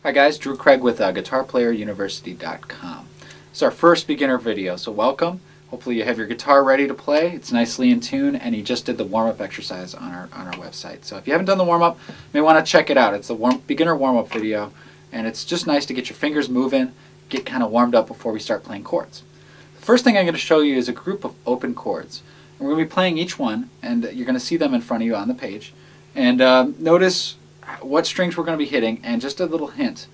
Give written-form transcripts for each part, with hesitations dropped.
Hi guys, Drew Craig with GuitarPlayerUniversity.com. It's our first beginner video, so welcome. Hopefully you have your guitar ready to play. It's nicely in tune, and you just did the warm-up exercise on our website. So if you haven't done the warm-up, you may want to check it out. It's a beginner warm-up video, and it's just nice to get your fingers moving, get kind of warmed up before we start playing chords. The first thing I'm going to show you is a group of open chords. And we're going to be playing each one, and you're going to see them in front of you on the page. And notice what strings we're going to be hitting, and just a little hint.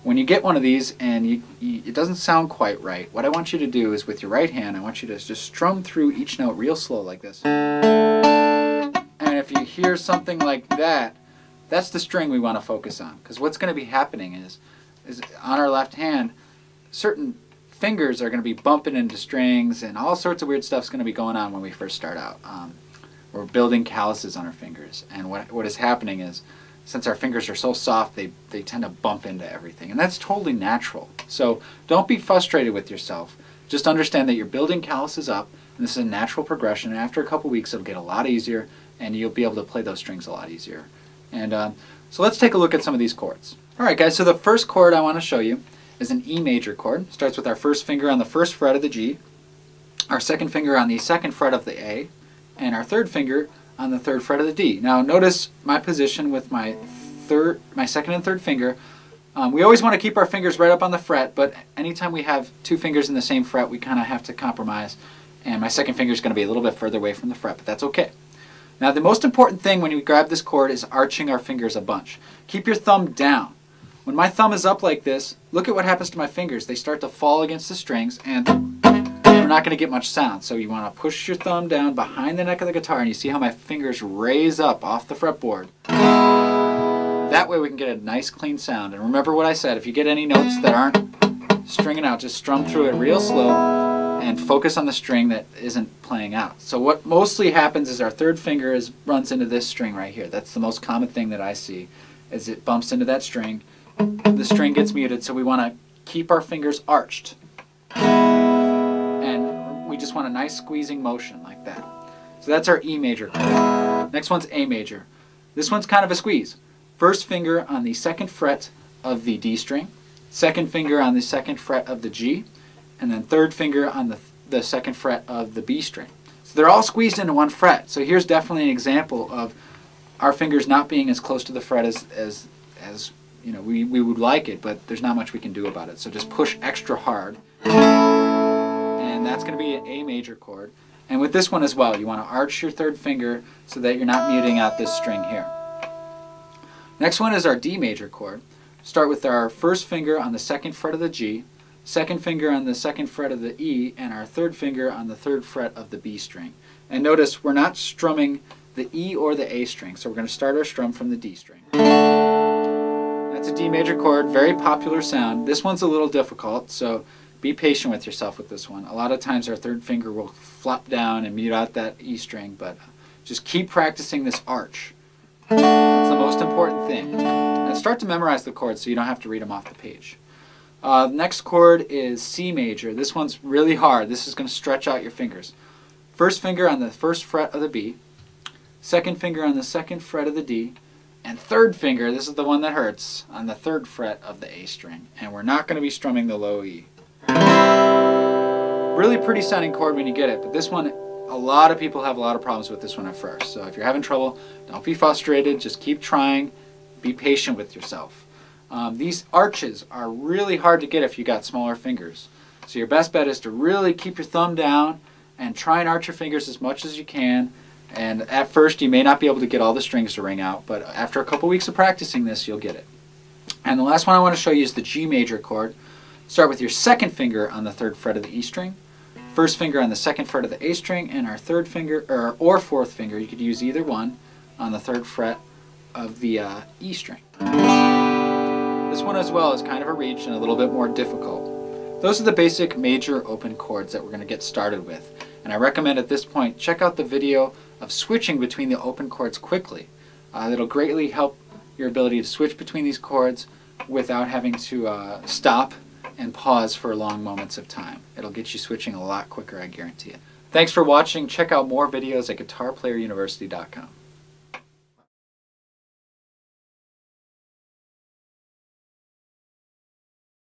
When you get one of these and it doesn't sound quite right, what I want you to do is with your right hand, I want you to just strum through each note real slow like this. And if you hear something like that, that's the string we want to focus on. Because what's going to be happening is on our left hand, certain fingers are going to be bumping into strings, and all sorts of weird stuff's going to be going on when we first start out. We're building calluses on our fingers, and what is happening is, since our fingers are so soft, they tend to bump into everything. And that's totally natural. So don't be frustrated with yourself. Just understand that you're building calluses up, and this is a natural progression. And after a couple weeks, it'll get a lot easier, and you'll be able to play those strings a lot easier. And so let's take a look at some of these chords. All right, guys, so the first chord I want to show you is an E major chord. Starts with our first finger on the first fret of the G, our second finger on the second fret of the A, and our third finger on the third fret of the D. Now notice my position with my second and third finger. We always want to keep our fingers right up on the fret, but anytime we have two fingers in the same fret, we kind of have to compromise, and my second finger is going to be a little bit further away from the fret, but that's okay. Now the most important thing when you grab this chord is arching our fingers a bunch. Keep your thumb down. When my thumb is up like this, look at what happens to my fingers. They start to fall against the strings, and we're not going to get much sound. So you want to push your thumb down behind the neck of the guitar, and you see how my fingers raise up off the fretboard. That way we can get a nice clean sound. And remember what I said, if you get any notes that aren't stringing out, just strum through it real slow and focus on the string that isn't playing out. So what mostly happens is our third finger runs into this string right here. That's the most common thing that I see, is it bumps into that string. The string gets muted, so we want to keep our fingers arched. And we just want a nice squeezing motion like that. So that's our E major chord. Next one's A major. This one's kind of a squeeze. First finger on the second fret of the D string, second finger on the second fret of the G, and then third finger on the second fret of the B string. So they're all squeezed into one fret. So here's definitely an example of our fingers not being as close to the fret as you know, we would like it, but there's not much we can do about it. So just push extra hard. And that's going to be an A major chord. And with this one as well, you want to arch your third finger so that you're not muting out this string here. Next one is our D major chord. Start with our first finger on the second fret of the G, second finger on the second fret of the E, and our third finger on the third fret of the B string. And notice we're not strumming the E or the A string, so we're going to start our strum from the D string. That's a D major chord, very popular sound. This one's a little difficult, so be patient with yourself with this one. A lot of times our third finger will flop down and mute out that E string, but just keep practicing this arch. That's the most important thing. And start to memorize the chords so you don't have to read them off the page. Next chord is C major. This one's really hard. This is going to stretch out your fingers. First finger on the first fret of the B, second finger on the second fret of the D, and third finger, this is the one that hurts, on the third fret of the A string. And we're not going to be strumming the low E. Really pretty sounding chord when you get it, but this one, a lot of people have a lot of problems with this one at first. So if you're having trouble, don't be frustrated, just keep trying, be patient with yourself. These arches are really hard to get if you got smaller fingers. So your best bet is to really keep your thumb down and try and arch your fingers as much as you can. And at first you may not be able to get all the strings to ring out, but after a couple weeks of practicing this, you'll get it. And the last one I want to show you is the G major chord. Start with your second finger on the third fret of the E string, first finger on the second fret of the A string, and our third finger, or fourth finger, you could use either one, on the third fret of the E string. This one as well is kind of a reach and a little bit more difficult. Those are the basic major open chords that we're going to get started with. And I recommend at this point, check out the video of switching between the open chords quickly. That'll greatly help your ability to switch between these chords without having to stop and pause for long moments of time. It'll get you switching a lot quicker, I guarantee it. Thanks for watching. Check out more videos at GuitarPlayerUniversity.com.